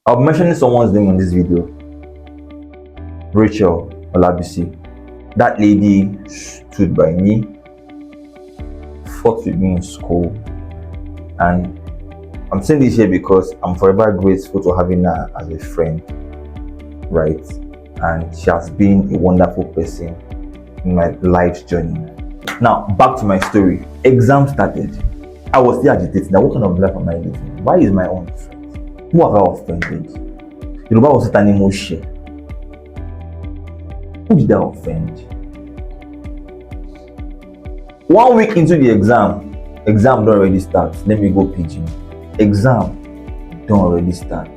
I'll be mentioning someone's name on this video. Rachel Olabisi. That lady stood by me, fought with me in school, and I'm saying this here because I'm forever grateful to having her as a friend, right? And she has been a wonderful person in my life's journey. Now, back to my story. Exam started. I was still agitated. Now, what kind of life am I living? Why is my own different? Who have I offended? Yoruba was an emotion. Who did I offend? 1 week into the exam don't already start. Let me go pigeon. Exam don't already start.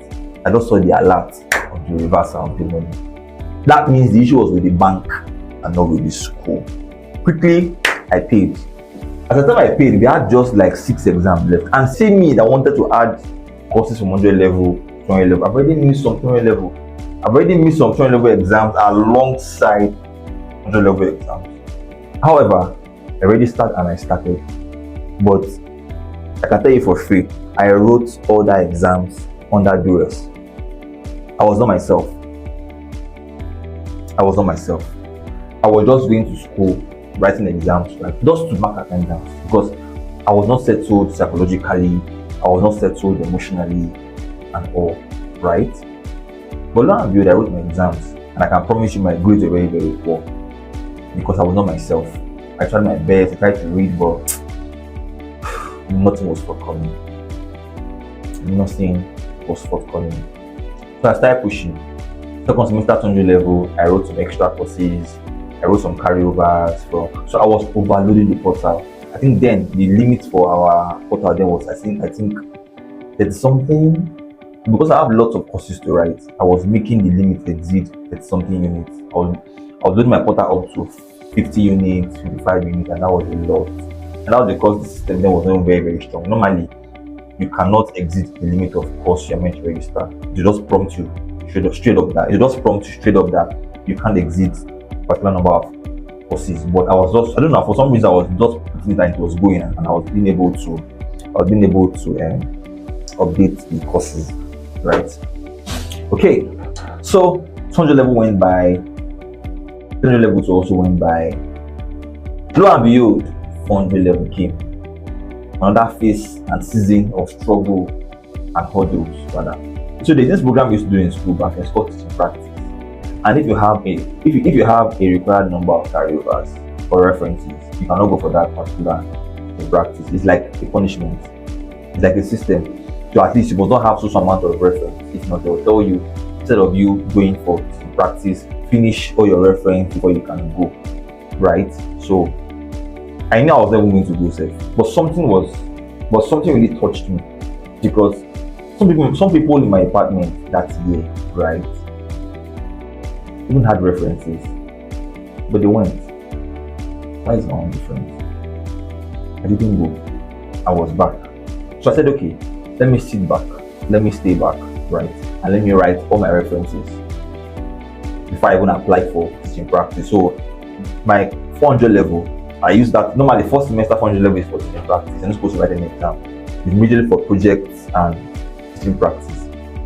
I just saw the alert of the reversal of the money. That means the issue was with the bank and not with the school. Quickly, I paid. At the time I paid, we had just like 6 exams left. And see me that wanted to add courses from 100 level, 20 level. I've already missed some 20 level. I've already missed some 20 level exams alongside 100 level exams. However, I already started and I started. But I can tell you for free, I wrote all the exams under duress. I was not myself. I was just going to school, writing exams, like just to mark attendance, because I was not settled psychologically, I was not settled emotionally, and all, right? But lo and behold, I wrote my exams, and I can promise you my grades were very, very poor because I was not myself. I tried my best, I tried to read, but nothing was forthcoming. So I started pushing. Second semester 200 level, I wrote some extra courses, I wrote some carryovers so I was overloading the portal. I think then the limit for our portal then was I think there's something, because I have lots of courses to write. I was making the limit exceed 30 something units. I was loading my portal up to 50 units, 55 units, and that was a lot. And that was because the system then was not very, very strong. Normally, you cannot exceed the limit of course you're meant to register. It just prompt you straight up that you can't exceed a particular number of courses. But I was just, I don't know, for some reason I was just putting it and it was going, and I was being able to update the courses, right? Okay, so 200 level went by, 300 level also went by. Lo and behold, 400 level came. Another phase and season of struggle and hurdles, rather. So there's this program we used to do in school back, it's called teaching practice. And if you have a required number of carryovers or references, you cannot go for that particular practice. It's like a punishment. It's like a system. So at least you must not have such amount of reference. If not, they'll tell you, instead of you going for practice, finish all your reference before you can go. Right? So I knew I was never going to go safe. But something really touched me, because some people in my apartment that year, right, even had references, but they went. Why is my own different? I didn't go. I was back. So I said, okay, let me sit back, let me stay back, right, and let me write all my references before I even apply for teaching practice. So my 400 level, I use that. Normally, first semester 400 level is for teaching practice. You're not supposed to write an exam. It's immediately for projects and teaching practice.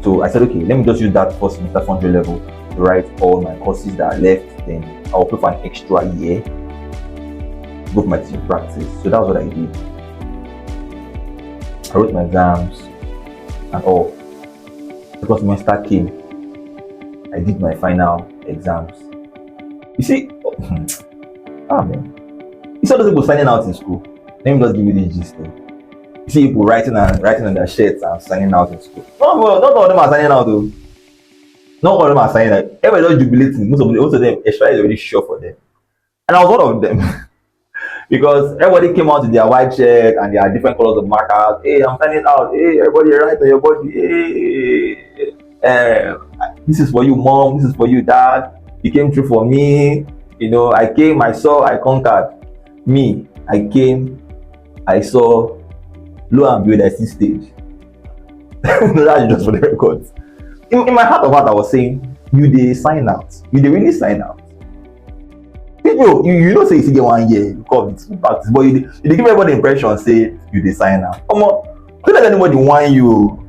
So I said, okay, let me just use that first semester 400 level to write all my courses that are left. Then I'll pay for an extra year to go for my teaching practice. So that's what I did. I wrote my exams and all. Because semester came, I did my final exams. You see, man. You saw those people signing out in school. Let me just give you this gist. You see people writing on their shirts and signing out in school. Not all of them are signing out though. Not all of them are signing out. Everybody just jubilating. Most of them, extra is already sure for them. And I was one of them. Because everybody came out with their white shirt and their different colors of markers. Hey, I'm signing out. Hey, everybody write on your body. Hey, this is for you, mom. This is for you, dad. You came through for me. You know, I came, I saw, I conquered. Me, I came, I saw, lo and behold, I see stage. That's just for the records. In my heart of heart, I was saying, you they sign out. You they really sign out. People, you don't say you get 1 year because it's practice, but you give everybody the impression, say you they sign out. Come on, don't let anybody want you.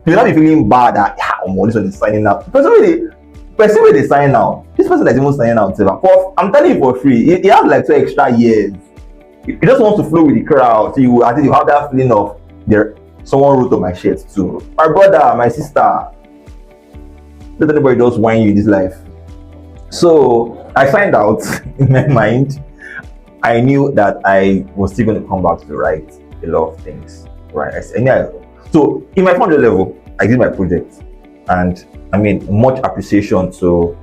You'll not be feeling bad that this one is signing out. Person where they sign out, this person is even signing out. But I'm telling you for free, he has like 2 extra years. He just wants to flow with the crowd. So I think you have that feeling of there. Someone wrote on my shirt too. My brother, my sister. Let anybody just whine you in this life. So I find out in my mind, I knew that I was still going to come back to write a lot of things. Right. So in my 400 level, I did my project. And I mean, much appreciation to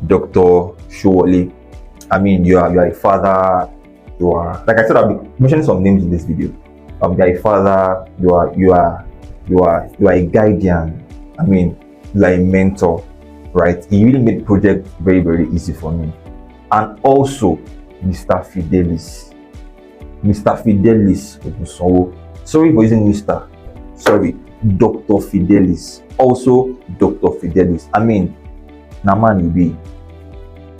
Dr. Showole. I mean, you are a father. You are, like I said, I'll be mentioning some names in this video. You are a father. You are a guardian. I mean, you are a mentor, right? He really made the project very, very easy for me. And also, Mr. Fidelis. Mr. Fidelis. Sorry for using Mr. Sorry, Dr. Fidelis. Also, Dr. Fidelis. I mean, Naman Ibi.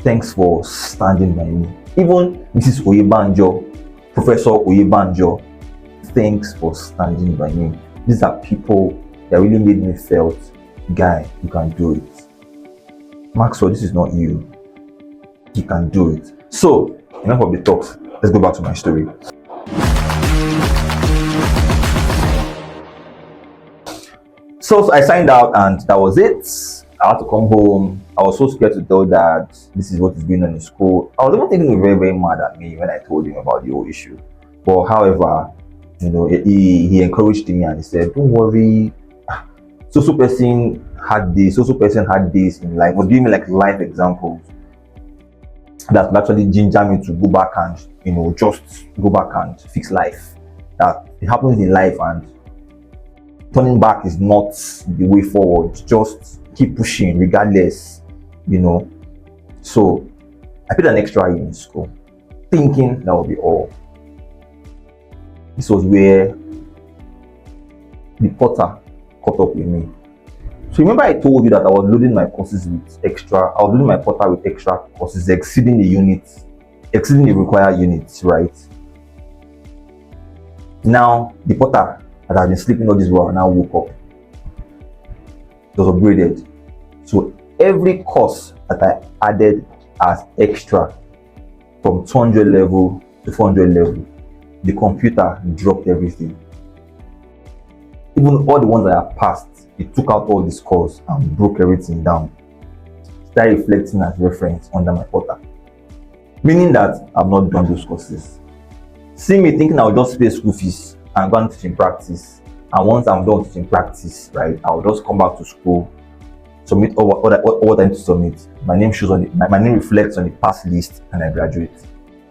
Thanks for standing by me. Even Mrs. Oyebanjo, Professor Oyebanjo, thanks for standing by me. These are people that really made me felt, guy, you can do it. Maxwell, this is not you. You can do it. So, enough of the talks. Let's go back to my story. So I signed out and that was it. I had to come home. I was so scared to tell Dad this is what is going on in school. I was even thinking he was very, very mad at me when I told him about the whole issue. But however, he encouraged me and he said, don't worry. So person had this, person had this in life. Was giving me like life examples that actually ginger me to go back and just go back and fix life. That it happens in life and turning back is not the way forward. Just keep pushing regardless, So I paid an extra year in school, thinking that would be all. This was where the potter caught up with me. So remember I told you that I was loading my courses with extra, I was loading my potter with extra courses, exceeding the required units, right? Now the potter that had been sleeping all this while now woke up. It was upgraded. So every course that I added as extra from 200 level to 400 level, the computer dropped everything. Even all the ones that I passed, it took out all the scores and broke everything down. Started reflecting as reference under my potter. Meaning that I've not done those courses. See me thinking I'll just pay school fees and go on teaching practice. And once I'm done teaching practice, right, I'll just come back to school, submit all what I need to submit. My name shows on my name reflects on the pass list, and I graduate.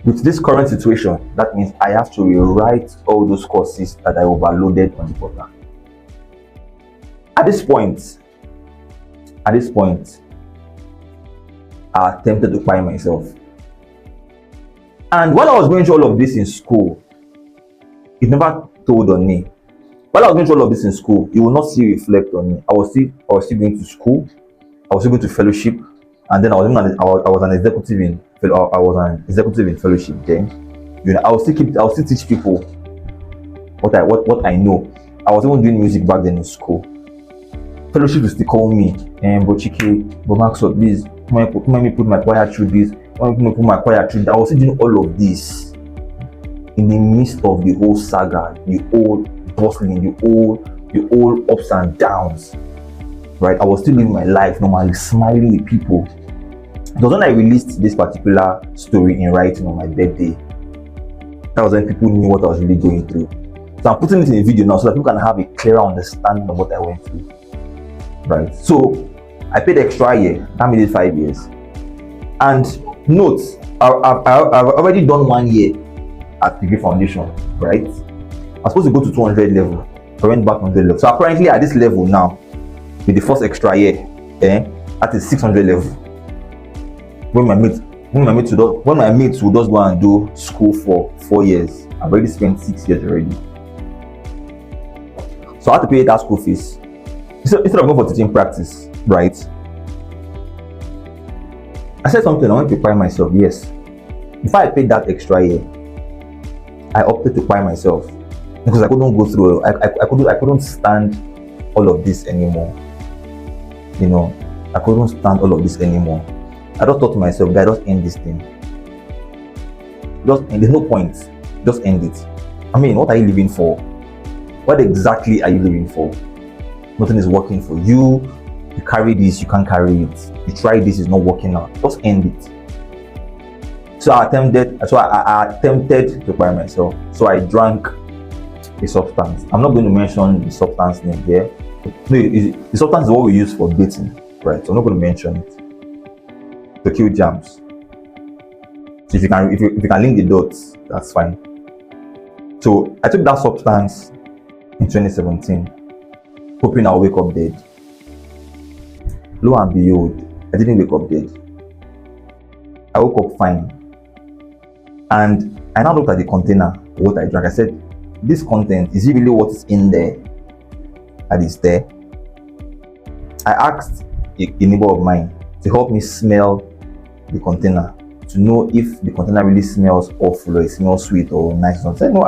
With this current situation, that means I have to rewrite all those courses that I overloaded on the portal. At this point, I attempted to find myself. And while I was going through all of this in school, it never told on me. While I was going through all of this in school, it will not still reflect on me. I was still going to school, I was still going to fellowship, and then I was an executive in fellowship. Then, I will still teach people what I know. I was even doing music back then in school. Fellowship used to call me, but Chike, but Maxwell, please, let me put my choir through this. Let me put my choir through that. I was still doing all of this in the midst of the whole saga, the whole bustling, the whole ups and downs. Right? I was still living my life normally, smiling with people. It was when I released this particular story in writing on my birthday. That was when people knew what I was really going through. So I'm putting it in a video now so that people can have a clearer understanding of what I went through. Right? So I paid extra year. That made it 5 years. And note, I've already done 1 year at Degree Foundation, right? I was supposed to go to 200 level. So I went back 100 level. So currently at this level now, with the first extra year, at the 600 level. When my mates will just go and do school for 4 years, I've already spent 6 years already. So I had to pay that school fees. Instead of going for teaching practice, right? I said something, I want to prepare myself, yes. If I paid that extra year, I opted to prepare myself because I couldn't go through, I couldn't stand all of this anymore. I couldn't stand all of this anymore. I just thought to myself, guy, just end this thing. There's no point. Just end it. I mean, what are you living for? What exactly are you living for? Nothing is working for you. You carry this, you can't carry it. You try this, it's not working out. Just end it. So I attempted to buy myself. So I drank a substance. I'm not going to mention the substance name here. No, the substance is what we use for dating, right? So I'm not going to mention it. To kill jams. So if you can link the dots, that's fine. So I took that substance in 2017, hoping I'll wake up dead. Lo and behold, I didn't wake up dead. I woke up fine. And I now looked at the container of what I drank. I said, this content, is it really what is in there that is there? I asked a neighbor of mine to help me smell the container to know if the container really smells awful or it smells sweet or nice. So I said, no,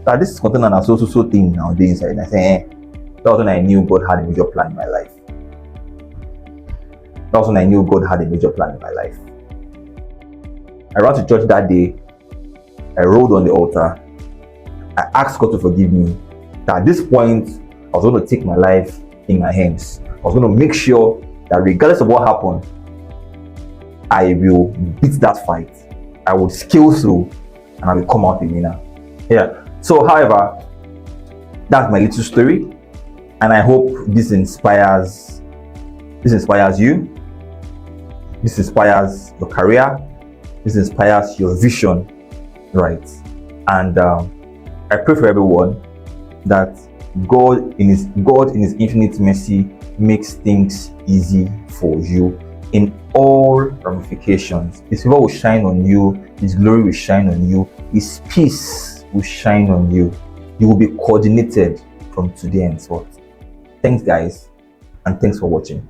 that this container is so thin nowadays inside. And I said, that was when I knew God had a major plan in my life. That was when I knew God had a major plan in my life. I ran to church that day. I rolled on the altar. I asked God to forgive me. That at this point, I was going to take my life in my hands. I was going to make sure that regardless of what happened, I will beat that fight. I will scale through and I will come out a winner. Yeah. So, however, that's my little story. And I hope this inspires you. This inspires your career. This inspires your vision, right? And I pray for everyone that God in His infinite mercy makes things easy for you in all ramifications. His favor will shine on you. His glory will shine on you. His peace will shine on you. You will be coordinated from today henceforth. Thanks, guys, and thanks for watching.